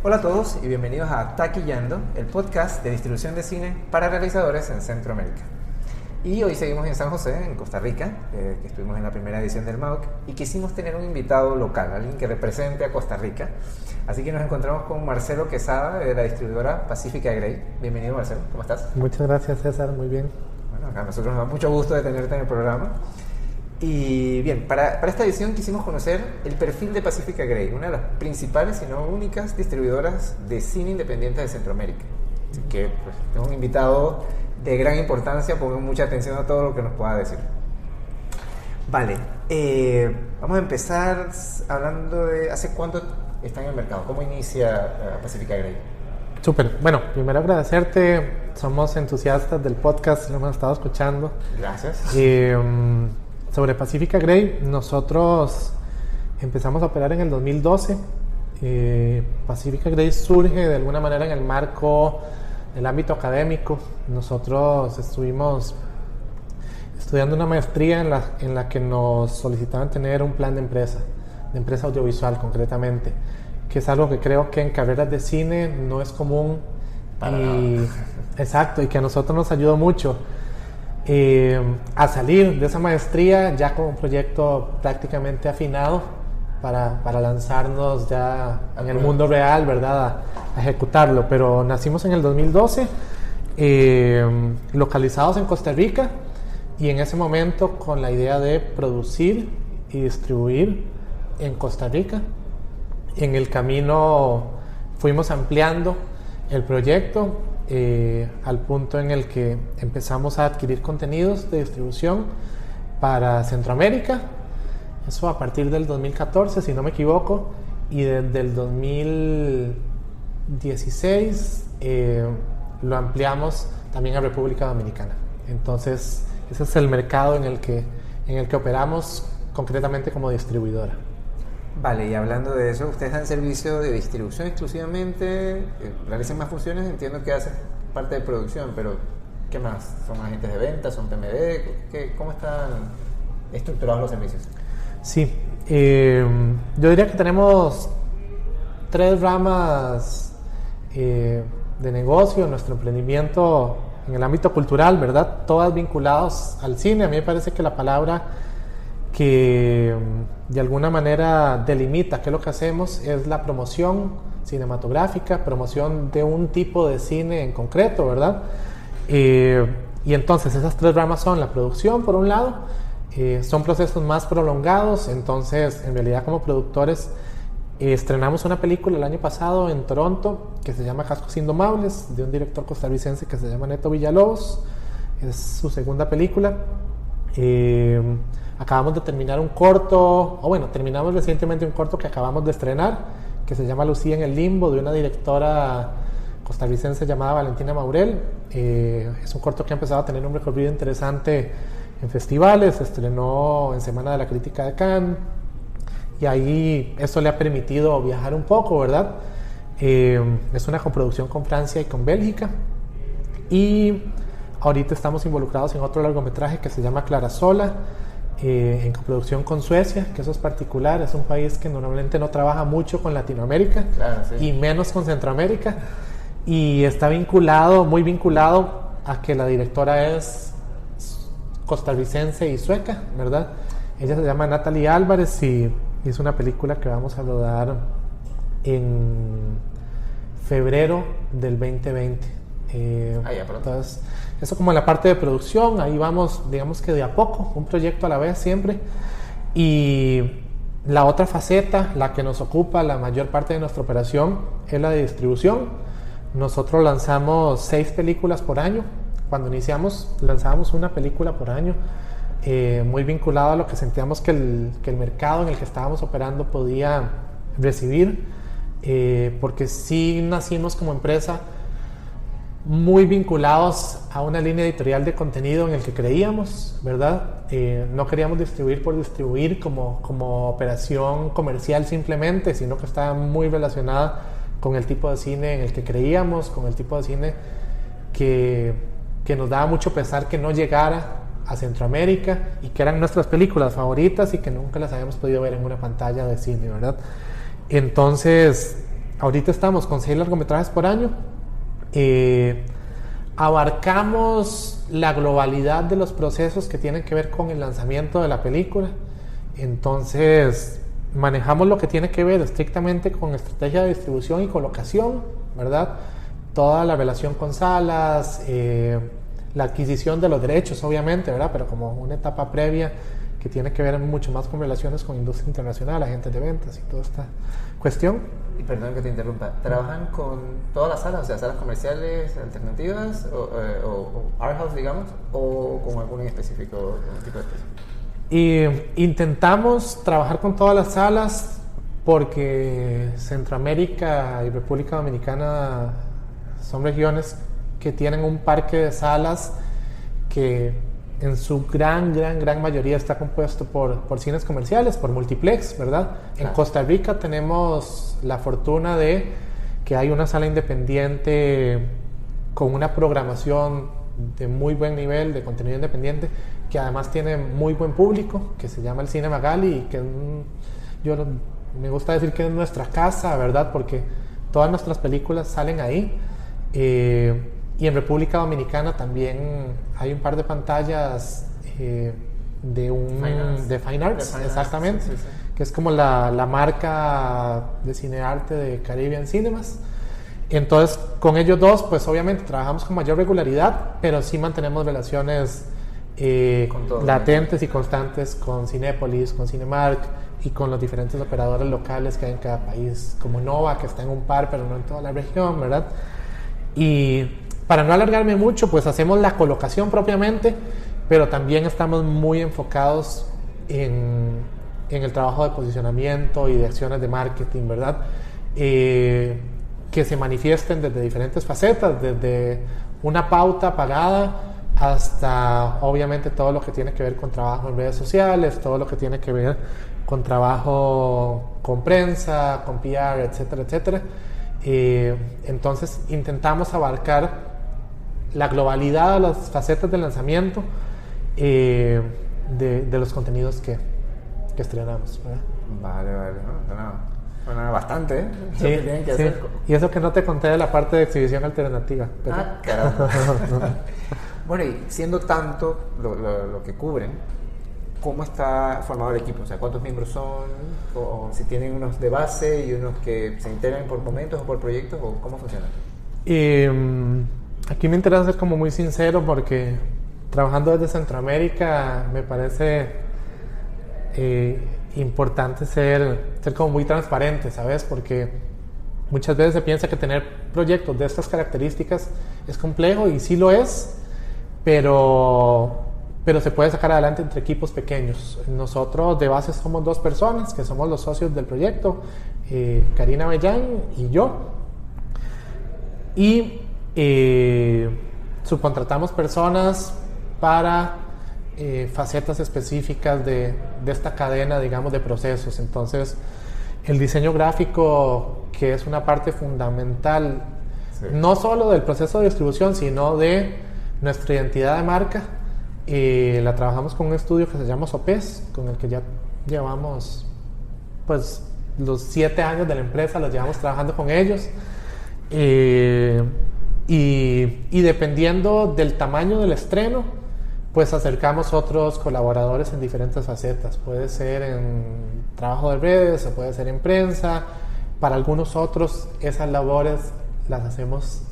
Hola a todos y bienvenidos a Taquillando, el podcast de distribución de cine para realizadores en Centroamérica. Y hoy seguimos en San José, en Costa Rica, que estuvimos en la primera edición del MAUC, y quisimos tener un invitado local, alguien que represente a Costa Rica. Así que nos encontramos con Marcelo Quesada, de la distribuidora Pacifica Grey. Bienvenido, Marcelo, ¿cómo estás? Muchas gracias, César, muy bien. Bueno, a nosotros nos da mucho gusto de tenerte en el programa. Y bien, para esta edición quisimos conocer el perfil de Pacifica Grey, una de las principales, si no únicas, distribuidoras de cine independiente de Centroamérica. Así que pues, tengo un invitado de gran importancia, pongan mucha atención a todo lo que nos pueda decir. Vale, vamos a empezar hablando de hace cuánto está en el mercado, cómo inicia Pacifica Grey. Súper, bueno, primero agradecerte, somos entusiastas del podcast, lo hemos estado escuchando. Gracias. Sobre Pacifica Grey, nosotros empezamos a operar en el 2012. Pacifica Grey surge de alguna manera en el marco del ámbito académico. Nosotros estuvimos estudiando una maestría en la que nos solicitaban tener un plan de empresa audiovisual concretamente, que es algo que creo que en carreras de cine no es común. Exacto, y que a nosotros nos ayudó mucho a salir de esa maestría ya con un proyecto prácticamente afinado para lanzarnos ya en el mundo real, ¿verdad? A ejecutarlo. Pero nacimos en el 2012, localizados en Costa Rica, y en ese momento con la idea de producir y distribuir en Costa Rica. En el camino fuimos ampliando el proyecto al punto en el que empezamos a adquirir contenidos de distribución para Centroamérica. Eso a partir del 2014, si no me equivoco, y desde el 2016 lo ampliamos también a República Dominicana. Entonces, ese es el mercado en el que operamos concretamente como distribuidora. Vale, y hablando de eso, ustedes dan servicio de distribución exclusivamente, realizan más funciones, entiendo que hacen parte de producción, pero ¿qué más? ¿Son agentes de venta? ¿Son PMD? ¿Cómo están estructurados los servicios? Sí, yo diría que tenemos 3 ramas de negocio en nuestro emprendimiento en el ámbito cultural, ¿verdad? Todas vinculadas al cine. A mí me parece que la palabra que de alguna manera delimita qué es lo que hacemos es la promoción cinematográfica, promoción de un tipo de cine en concreto, ¿verdad? Y entonces esas 3 ramas son la producción, por un lado, son procesos más prolongados. Entonces en realidad como productores estrenamos una película el año pasado en Toronto que se llama Cascos Indomables, de un director costarricense que se llama Neto Villalobos. Es su segunda película. Acabamos de terminar un corto, terminamos recientemente un corto que acabamos de estrenar, que se llama Lucía en el Limbo, de una directora costarricense llamada Valentina Maurel. Es un corto que ha empezado a tener un recorrido interesante en festivales, se estrenó en Semana de la Crítica de Cannes, y ahí eso le ha permitido viajar un poco, ¿verdad? Es una coproducción con Francia y con Bélgica, y ahorita estamos involucrados en otro largometraje que se llama Clara Sola, en coproducción con Suecia, que eso es particular, es un país que normalmente no trabaja mucho con Latinoamérica, claro, sí, y menos con Centroamérica, y está muy vinculado a que la directora es costarricense y sueca, ¿verdad? Ella se llama Natalie Álvarez y es una película que vamos a rodar en febrero del 2020. Entonces, eso como en la parte de producción, ahí vamos, digamos que de a poco, un proyecto a la vez siempre. Y la otra faceta, la que nos ocupa la mayor parte de nuestra operación, es la de distribución. Nosotros lanzamos 6 películas por año. Cuando iniciamos, lanzábamos una película por año, muy vinculado a lo que sentíamos que el mercado en el que estábamos operando podía recibir, porque sí nacimos como empresa muy vinculados a una línea editorial de contenido en el que creíamos, ¿verdad? No queríamos distribuir por distribuir como operación comercial simplemente, sino que estaba muy relacionada con el tipo de cine en el que creíamos, con el tipo de cine que nos daba mucho pesar que no llegara a Centroamérica y que eran nuestras películas favoritas y que nunca las habíamos podido ver en una pantalla de cine, ¿verdad? Entonces, ahorita estamos con 6 largometrajes por año. Abarcamos la globalidad de los procesos que tienen que ver con el lanzamiento de la película. Entonces, manejamos lo que tiene que ver estrictamente con estrategia de distribución y colocación, ¿verdad? Toda la relación con salas, la adquisición de los derechos, obviamente, ¿verdad? Pero como una etapa previa que tiene que ver mucho más con relaciones con industria internacional, agentes de ventas y toda esta cuestión. Y perdón que te interrumpa, ¿trabajan con todas las salas, o sea, salas comerciales alternativas o art house, digamos, o con algún en específico, algún tipo de específico? Y intentamos trabajar con todas las salas porque Centroamérica y República Dominicana son regiones que tienen un parque de salas que en su gran mayoría está compuesto por cines comerciales, por multiplex, ¿verdad? Claro. En Costa Rica tenemos la fortuna de que hay una sala independiente con una programación de muy buen nivel, de contenido independiente, que además tiene muy buen público, que se llama el Cine Magali, y que me gusta decir que es nuestra casa, ¿verdad? Porque todas nuestras películas salen ahí. Y en República Dominicana también hay un par de pantallas de Fine Arts, exactamente, sí. Que es como la marca de cinearte de Caribbean Cinemas. Entonces, con ellos dos, pues obviamente trabajamos con mayor regularidad, pero sí mantenemos relaciones latentes y constantes con Cinépolis, con Cinemark y con los diferentes operadores locales que hay en cada país, como Nova, que está en un par, pero no en toda la región, ¿verdad? Y para no alargarme mucho, pues hacemos la colocación propiamente, pero también estamos muy enfocados en el trabajo de posicionamiento y de acciones de marketing, ¿verdad? Que se manifiesten desde diferentes facetas, desde una pauta pagada hasta obviamente todo lo que tiene que ver con trabajo en redes sociales, todo lo que tiene que ver con trabajo con prensa, con PR, etcétera, etcétera. Entonces intentamos abarcar la globalidad de las facetas del lanzamiento de los contenidos que estrenamos, ¿verdad? Vale, suena bastante, Sí, que tienen que hacer. Y eso que no te conté de la parte de exhibición alternativa. Pero... caramba. Bueno, y siendo tanto lo que cubren, ¿cómo está formado el equipo? O sea, ¿cuántos miembros son? O si tienen unos de base y unos que se integran por momentos o por proyectos, ¿o cómo funciona? Aquí me interesa ser como muy sincero porque trabajando desde Centroamérica me parece importante ser como muy transparente, ¿sabes? Porque muchas veces se piensa que tener proyectos de estas características es complejo y sí lo es, pero se puede sacar adelante entre equipos pequeños. Nosotros de base somos 2 personas que somos los socios del proyecto, Karina Avellán y yo, y subcontratamos personas para facetas específicas de esta cadena, digamos, de procesos. Entonces, el diseño gráfico, que es una parte fundamental, sí, no solo del proceso de distribución, sino de nuestra identidad de marca, la trabajamos con un estudio que se llama Sopes, con el que ya llevamos, pues, los 7 años de la empresa, los llevamos trabajando con ellos. Y dependiendo del tamaño del estreno, pues acercamos otros colaboradores en diferentes facetas. Puede ser en trabajo de redes o puede ser en prensa. Para algunos otros esas labores las hacemos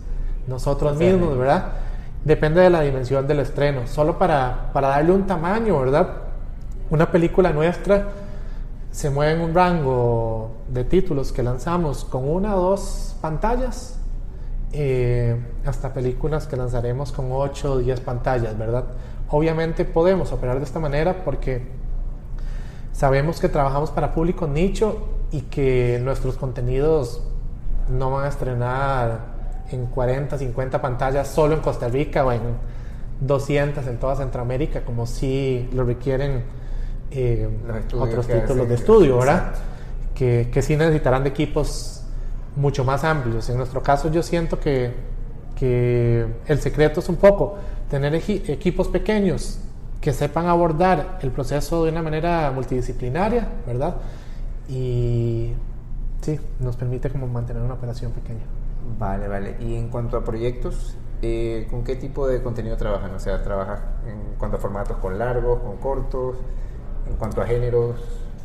nosotros mismos, ¿verdad? Depende de la dimensión del estreno. Solo para darle un tamaño, ¿verdad? Una película nuestra se mueve en un rango de títulos que lanzamos con 1 o 2 pantallas, hasta películas que lanzaremos con 8 o 10 pantallas, ¿verdad? Obviamente podemos operar de esta manera porque sabemos que trabajamos para público nicho y que nuestros contenidos no van a estrenar en 40, 50 pantallas solo en Costa Rica o en 200 en toda Centroamérica, como si lo requieren otros títulos de estudio, ¿verdad? Que sí necesitarán de equipos mucho más amplios. En nuestro caso yo siento que el secreto es un poco tener equipos pequeños que sepan abordar el proceso de una manera multidisciplinaria, ¿verdad? Y sí, nos permite como mantener una operación pequeña. Vale, vale. Y en cuanto a proyectos, ¿con qué tipo de contenido trabajan? O sea, ¿trabajas en cuanto a formatos con largos, con cortos? En cuanto a géneros,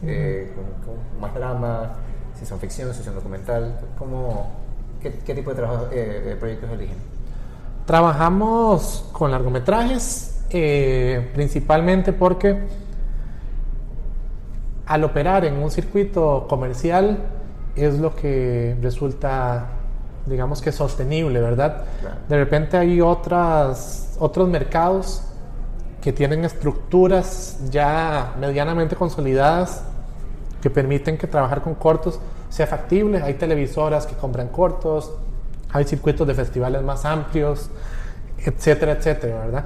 con más drama, si son ficción, si son documental, ¿qué tipo de proyectos eligen? Trabajamos con largometrajes, principalmente porque al operar en un circuito comercial es lo que resulta, digamos que sostenible, ¿verdad? Claro. De repente hay otros mercados que tienen estructuras ya medianamente consolidadas que permiten que trabajar con cortos sea factible. Hay televisoras que compran cortos, hay circuitos de festivales más amplios, etcétera, etcétera, ¿verdad?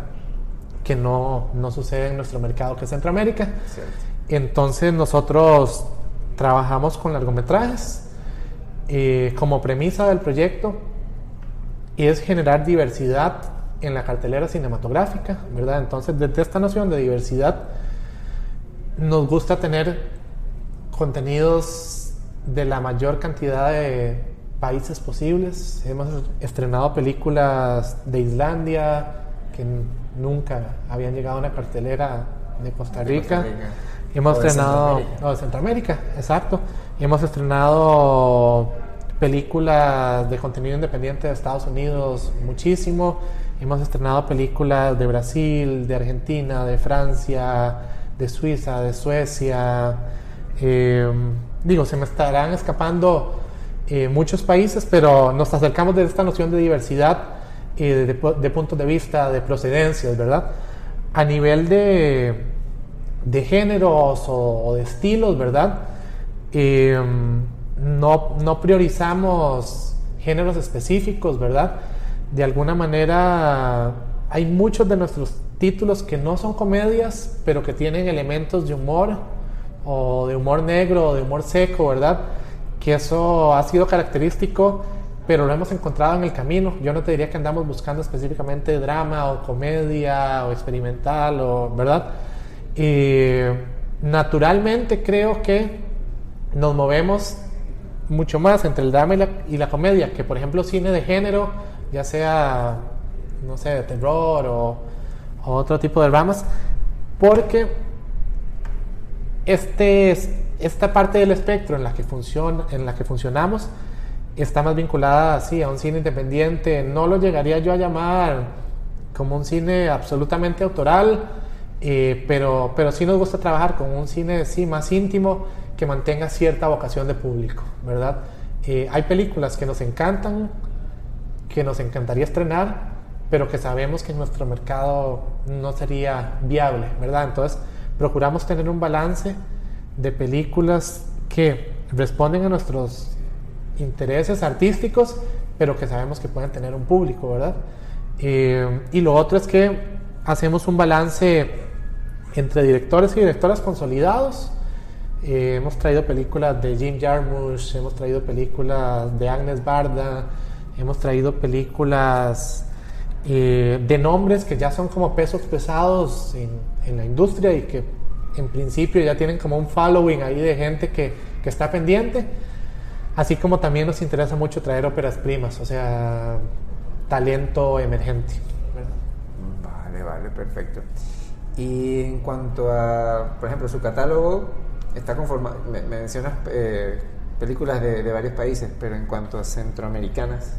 Que no sucede en nuestro mercado, que es Centroamérica. Cierto. Entonces nosotros trabajamos con largometrajes. Como premisa del proyecto es generar diversidad en la cartelera cinematográfica, ¿verdad? Entonces, desde esta noción de diversidad, nos gusta tener contenidos de la mayor cantidad de países posibles. Hemos estrenado películas de Islandia que nunca habían llegado a una cartelera de Costa Rica. Hemos estrenado... de Centroamérica, exacto. Hemos estrenado películas de contenido independiente de Estados Unidos muchísimo. Hemos estrenado películas de Brasil, de Argentina, de Francia, de Suiza, de Suecia. Se me estarán escapando muchos países, pero nos acercamos de esta noción de diversidad de puntos de vista, de procedencias, ¿verdad? A nivel de géneros o de estilos, ¿verdad? No priorizamos géneros específicos, ¿verdad? De alguna manera hay muchos de nuestros títulos que no son comedias, pero que tienen elementos de humor, o de humor negro, o de humor seco, ¿verdad? Que eso ha sido característico, pero lo hemos encontrado en el camino. Yo no te diría que andamos buscando específicamente drama o comedia o experimental, ¿verdad? Naturalmente creo que nos movemos mucho más entre el drama y la comedia que, por ejemplo, cine de género, ya sea, no sé, de terror o otro tipo de dramas, porque esta parte del espectro en la que funcionamos está más vinculada así a un cine independiente. No lo llegaría yo a llamar como un cine absolutamente autoral, pero sí nos gusta trabajar con un cine sí más íntimo, que mantenga cierta vocación de público, ¿verdad? Hay películas que nos encantan, que nos encantaría estrenar, pero que sabemos que en nuestro mercado no sería viable, ¿verdad? Entonces procuramos tener un balance de películas que responden a nuestros intereses artísticos, pero que sabemos que pueden tener un público, ¿verdad? Y lo otro es que hacemos un balance entre directores y directoras consolidados. Hemos traído películas de Jim Jarmusch, hemos traído películas de Agnes Barda, hemos traído películas de nombres que ya son como pesos pesados en la industria y que en principio ya tienen como un following ahí de gente que está pendiente, así como también nos interesa mucho traer óperas primas, o sea, talento emergente, ¿verdad? Vale, perfecto. Y en cuanto a, por ejemplo, su catálogo está conformado, me mencionas películas de varios países, pero en cuanto a centroamericanas,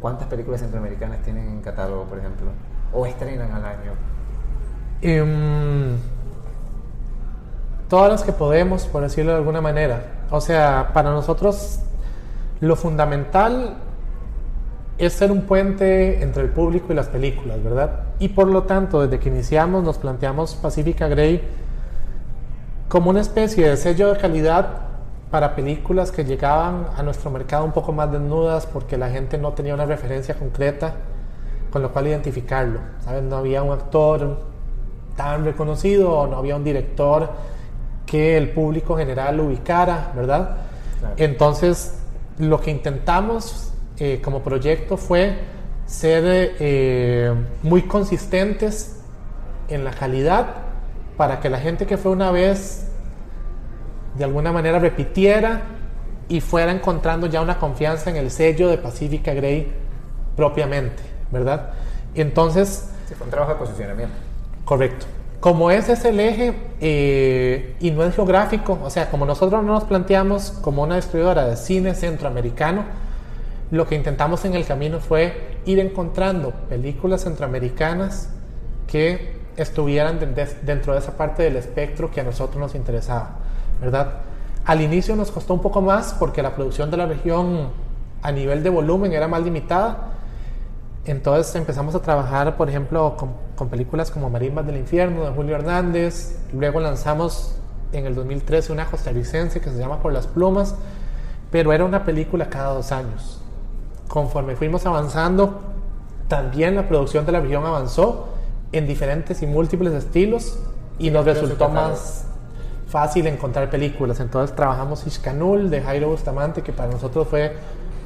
¿cuántas películas centroamericanas tienen en catálogo, por ejemplo? ¿O estrenan al año? Todas las que podemos, por decirlo de alguna manera. O sea, para nosotros lo fundamental es ser un puente entre el público y las películas, ¿verdad? Y por lo tanto, desde que iniciamos nos planteamos Pacifica Grey como una especie de sello de calidad para películas que llegaban a nuestro mercado un poco más desnudas, porque la gente no tenía una referencia concreta con lo cual identificarlo, ¿sabes? No había un actor tan reconocido, o no había un director que el público general ubicara, ¿verdad? Claro. Entonces, lo que intentamos como proyecto fue ser muy consistentes en la calidad, para que la gente que fue una vez de alguna manera repitiera y fuera encontrando ya una confianza en el sello de Pacifica Grey propiamente, ¿verdad? Entonces... Sí, fue un trabajo de posicionamiento. Correcto. Como ese es el eje y no es geográfico, o sea, como nosotros no nos planteamos como una distribuidora de cine centroamericano, lo que intentamos en el camino fue ir encontrando películas centroamericanas que estuvieran dentro de esa parte del espectro que a nosotros nos interesaba, ¿verdad? Al inicio nos costó un poco más porque la producción de la región a nivel de volumen era más limitada. Entonces empezamos a trabajar, por ejemplo, con películas como Marimbas del Infierno de Julio Hernández. Luego lanzamos en el 2013 una costarricense que se llama Por las Plumas, pero era una película cada 2 años. Conforme fuimos avanzando, también la producción de la región avanzó en diferentes y múltiples estilos y nos resultó más fácil encontrar películas. Entonces trabajamos Ixcanul de Jairo Bustamante, que para nosotros fue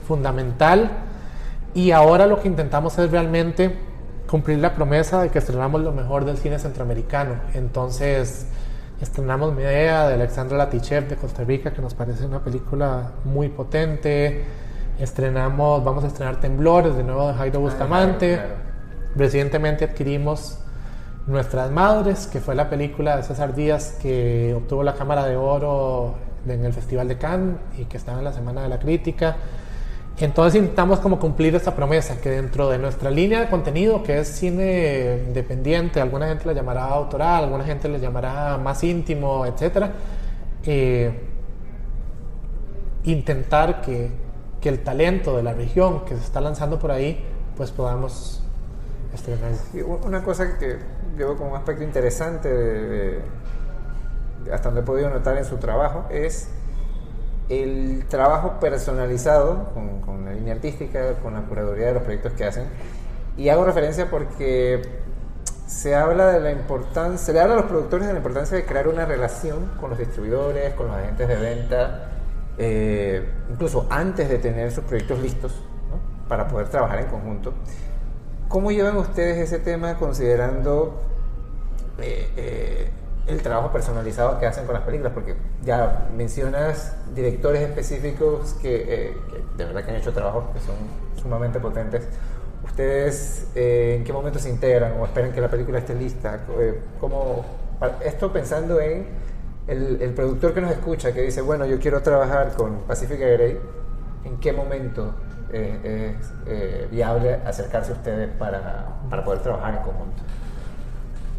fundamental. Y ahora lo que intentamos es realmente cumplir la promesa de que estrenamos lo mejor del cine centroamericano. Entonces estrenamos Medea de Alexandra Latichev de Costa Rica, que nos parece una película muy potente. Vamos a estrenar Temblores de nuevo de Jairo Bustamante. Claro. Recientemente adquirimos Nuestras Madres, que fue la película de César Díaz que obtuvo la Cámara de Oro en el Festival de Cannes y que estaba en la Semana de la Crítica. Entonces intentamos como cumplir esta promesa, que dentro de nuestra línea de contenido, que es cine independiente, alguna gente le llamará autoral, alguna gente le llamará más íntimo, etcétera, intentar que el talento de la región que se está lanzando por ahí, pues podamos estrenar. Y una cosa que yo veo como un aspecto interesante hasta donde he podido notar en su trabajo es el trabajo personalizado con la línea artística, con la curaduría de los proyectos que hacen. Y hago referencia porque se habla de la importancia, se le habla a los productores de la importancia de crear una relación con los distribuidores, con los agentes de venta, incluso antes de tener sus proyectos listos, ¿no? Para poder trabajar en conjunto. ¿Cómo llevan ustedes ese tema considerando el trabajo personalizado que hacen con las películas? Porque ya mencionas directores específicos que de verdad que han hecho trabajos que son sumamente potentes. ¿Ustedes en qué momento se integran o esperan que la película esté lista? Esto pensando en el productor que nos escucha, que dice, bueno, yo quiero trabajar con Pacifica Grey, ¿en qué momento es viable acercarse a ustedes para poder trabajar en conjunto?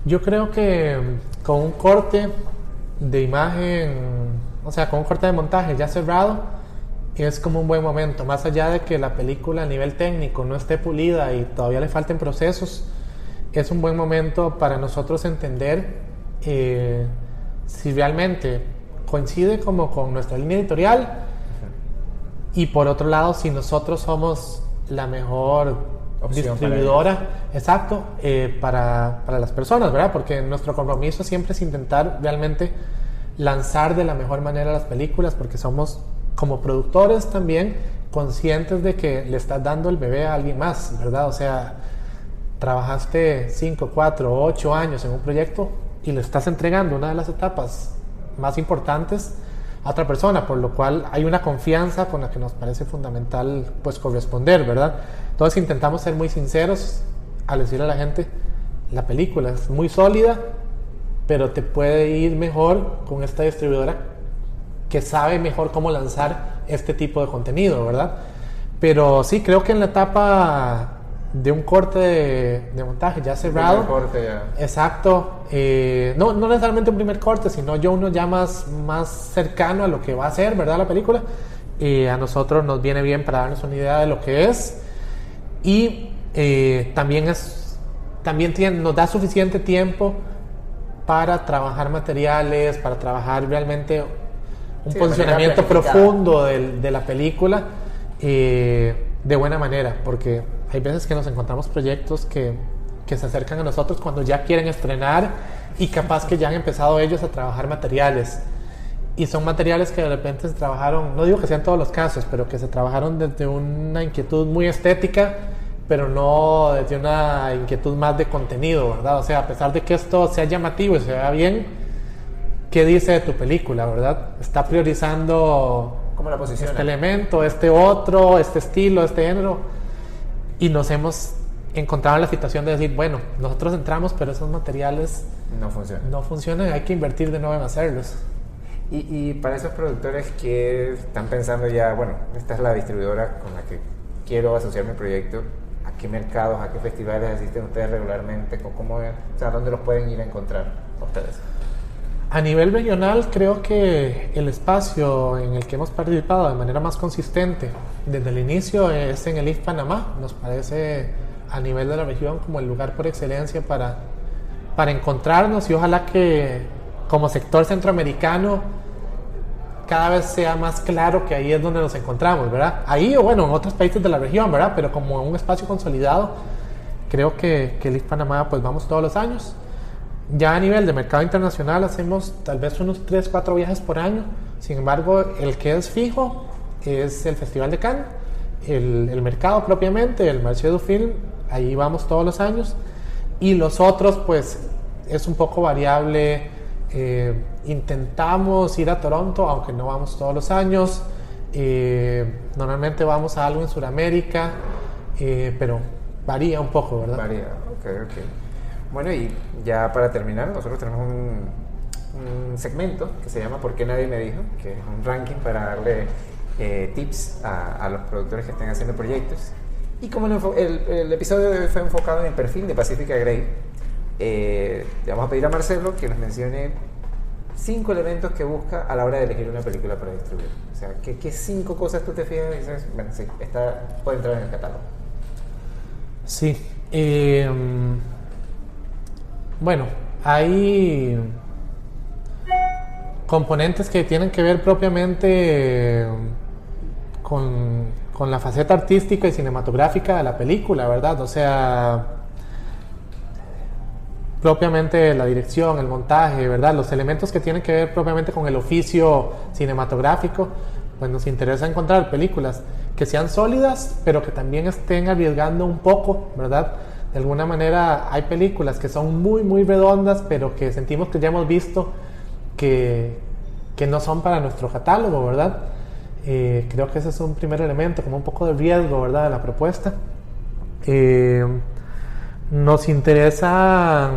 Yo creo que con un corte de imagen, o sea, con un corte de montaje ya cerrado, es como un buen momento. Más allá de que la película a nivel técnico no esté pulida y todavía le falten procesos, es un buen momento para nosotros entender si realmente coincide como con nuestra línea editorial y por otro lado si nosotros somos la mejor opción distribuidora, exacto, para las personas, ¿verdad? Porque nuestro compromiso siempre es intentar realmente lanzar de la mejor manera las películas, porque somos como productores también conscientes de que le estás dando el bebé a alguien más, ¿verdad? O sea, trabajaste 5, 4, 8 años en un proyecto y le estás entregando una de las etapas más importantes a otra persona, por lo cual hay una confianza con la que nos parece fundamental pues corresponder, ¿verdad? Entonces intentamos ser muy sinceros al decirle a la gente, la película es muy sólida, pero te puede ir mejor con esta distribuidora que sabe mejor cómo lanzar este tipo de contenido, ¿verdad? Pero sí, creo que en la etapa de un corte de montaje ya cerrado, corte ya. Exacto, no necesariamente un primer corte, sino yo uno ya más cercano a lo que va a ser, ¿verdad? La película, a nosotros nos viene bien para darnos una idea de lo que es y también nos da suficiente tiempo para trabajar materiales, para trabajar realmente un posicionamiento profundo de la película de buena manera, porque hay veces que nos encontramos proyectos que se acercan a nosotros cuando ya quieren estrenar y capaz que ya han empezado ellos a trabajar materiales y son materiales que de repente se trabajaron, no digo que sean todos los casos, pero que se trabajaron desde una inquietud muy estética, pero no desde una inquietud más de contenido, ¿verdad? O sea, a pesar de que esto sea llamativo y se vea bien, ¿qué dice de tu película, verdad? Está priorizando ¿Cómo la posiciona? Este elemento, este otro, este estilo, este género. Y nos hemos encontrado en la situación de decir, bueno, nosotros entramos, pero esos materiales no funcionan, hay que invertir de nuevo en hacerlos. Y para esos productores que están pensando ya, bueno, esta es la distribuidora con la que quiero asociar mi proyecto, ¿a qué mercados, a qué festivales asisten ustedes regularmente? ¿Dónde los pueden ir a encontrar ustedes? A nivel regional, creo que el espacio en el que hemos participado de manera más consistente desde el inicio es en el IF Panamá. Nos parece a nivel de la región como el lugar por excelencia para encontrarnos, y ojalá que como sector centroamericano cada vez sea más claro que ahí es donde nos encontramos, ¿verdad? Ahí o bueno, en otros países de la región, ¿verdad? Pero como un espacio consolidado, creo que el IF Panamá pues vamos todos los años. Ya a nivel de mercado internacional hacemos tal vez unos 3-4 viajes por año. Sin embargo, el que es fijo es el Festival de Cannes, el mercado propiamente, el Marché du Film, ahí vamos todos los años. Y los otros pues es un poco variable. Intentamos ir a Toronto, aunque no vamos todos los años. Normalmente vamos a algo en Sudamérica, pero varía un poco, ¿verdad? Varía, ok. Bueno, y ya para terminar, nosotros tenemos un segmento que se llama ¿Por qué nadie me dijo?, que es un ranking para darle tips a los productores que estén haciendo proyectos. Y como el episodio de hoy fue enfocado en el perfil de Pacifica Grey, le vamos a pedir a Marcelo que nos mencione 5 elementos que busca a la hora de elegir una película para distribuir. O sea, ¿qué 5 cosas tú te fijas y dices, bueno, sí, esta puede entrar en el catálogo? Sí. Bueno, hay componentes que tienen que ver propiamente con la faceta artística y cinematográfica de la película, ¿verdad? O sea, propiamente la dirección, el montaje, ¿verdad? Los elementos que tienen que ver propiamente con el oficio cinematográfico, pues nos interesa encontrar películas que sean sólidas, pero que también estén arriesgando un poco, ¿verdad? De alguna manera hay películas que son muy, muy redondas, pero que sentimos que ya hemos visto que no son para nuestro catálogo, ¿verdad? Creo que ese es un primer elemento, como un poco de riesgo, ¿verdad?, de la propuesta. Nos interesa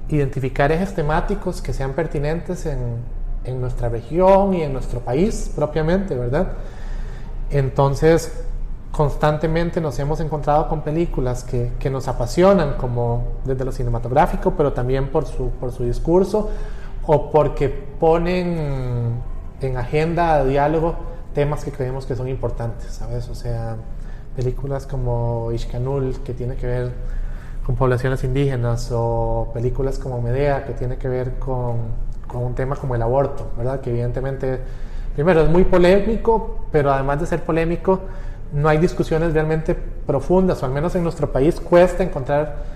identificar ejes temáticos que sean pertinentes en nuestra región y en nuestro país propiamente, ¿verdad? Entonces, constantemente nos hemos encontrado con películas que nos apasionan, como desde lo cinematográfico, pero también por su discurso, o porque ponen en agenda de diálogo temas que creemos que son importantes, ¿sabes? O sea, películas como Ixcanul, que tiene que ver con poblaciones indígenas, o películas como Medea, que tiene que ver con un tema como el aborto, ¿verdad? Que evidentemente, primero, es muy polémico, pero además de ser polémico, no hay discusiones realmente profundas, o al menos en nuestro país cuesta encontrar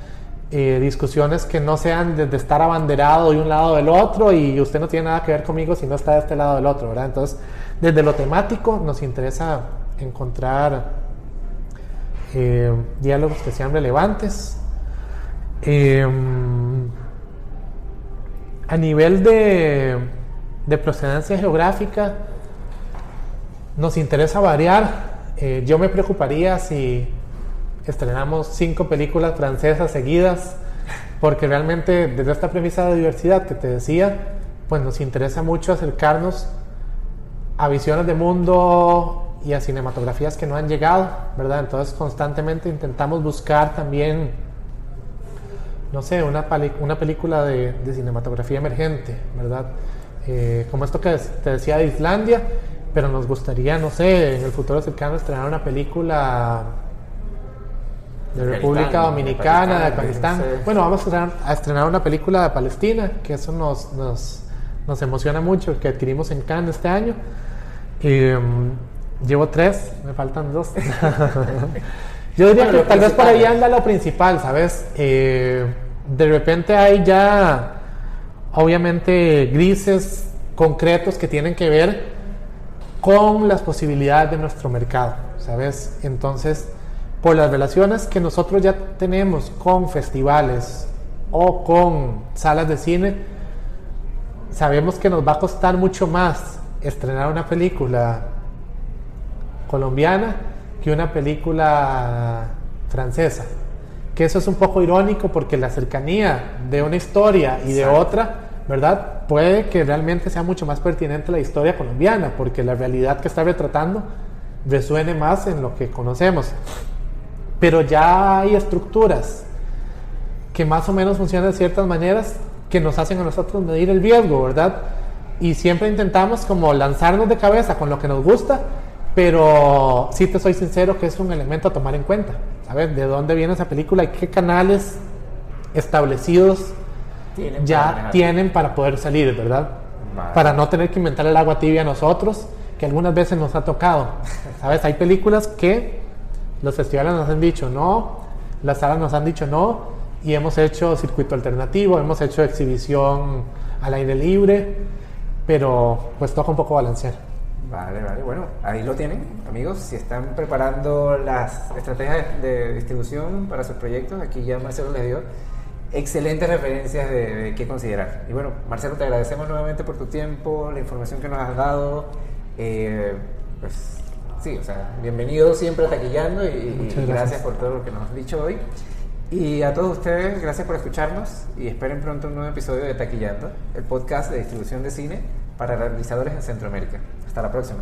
discusiones que no sean desde estar abanderado de un lado o del otro, y usted no tiene nada que ver conmigo si no está de este lado o del otro, ¿verdad? Entonces, desde lo temático nos interesa encontrar diálogos que sean relevantes. A nivel de procedencia geográfica, nos interesa variar. Yo me preocuparía si estrenamos 5 películas francesas seguidas, porque realmente desde esta premisa de diversidad que te decía, pues nos interesa mucho acercarnos a visiones de mundo y a cinematografías que no han llegado, ¿verdad? Entonces constantemente intentamos buscar también, no sé, una película de cinematografía emergente, ¿verdad? Como esto que te decía de Islandia, pero nos gustaría, no sé, en el futuro cercano estrenar una película de República Dominicana, de Afganistán. Bueno, vamos a estrenar una película de Palestina, que eso nos emociona mucho, que adquirimos en Cannes este año. Llevo 3, me faltan 2. Yo diría que tal vez por ahí anda lo principal, ¿sabes? De repente hay ya, obviamente, grises concretos que tienen que ver con las posibilidades de nuestro mercado, ¿sabes? Entonces, por las relaciones que nosotros ya tenemos con festivales o con salas de cine, sabemos que nos va a costar mucho más estrenar una película colombiana que una película francesa. Que eso es un poco irónico porque la cercanía de una historia y de otra, ¿verdad? Puede que realmente sea mucho más pertinente la historia colombiana, porque la realidad que está retratando resuene más en lo que conocemos. Pero ya hay estructuras que más o menos funcionan de ciertas maneras que nos hacen a nosotros medir el riesgo, ¿verdad? Y siempre intentamos como lanzarnos de cabeza con lo que nos gusta, pero sí te soy sincero que es un elemento a tomar en cuenta. A ver, ¿de dónde viene esa película y qué canales establecidos tienen para poder salir, ¿verdad? Vale. Para no tener que inventar el agua tibia a nosotros, que algunas veces nos ha tocado. ¿Sabes? Hay películas que los festivales nos han dicho no, las salas nos han dicho no, y hemos hecho circuito alternativo, hemos hecho exhibición al aire libre, pero pues toca un poco balancear. Vale, bueno, ahí lo tienen, amigos. Si están preparando las estrategias de distribución para sus proyectos, aquí ya Marcelo les dio excelentes referencias de qué considerar. Y bueno, Marcelo, te agradecemos nuevamente por tu tiempo, la información que nos has dado. Pues sí, o sea, bienvenido siempre a Taquillando y gracias por todo lo que nos has dicho hoy. Y a todos ustedes, gracias por escucharnos y esperen pronto un nuevo episodio de Taquillando, el podcast de distribución de cine para realizadores en Centroamérica. Hasta la próxima.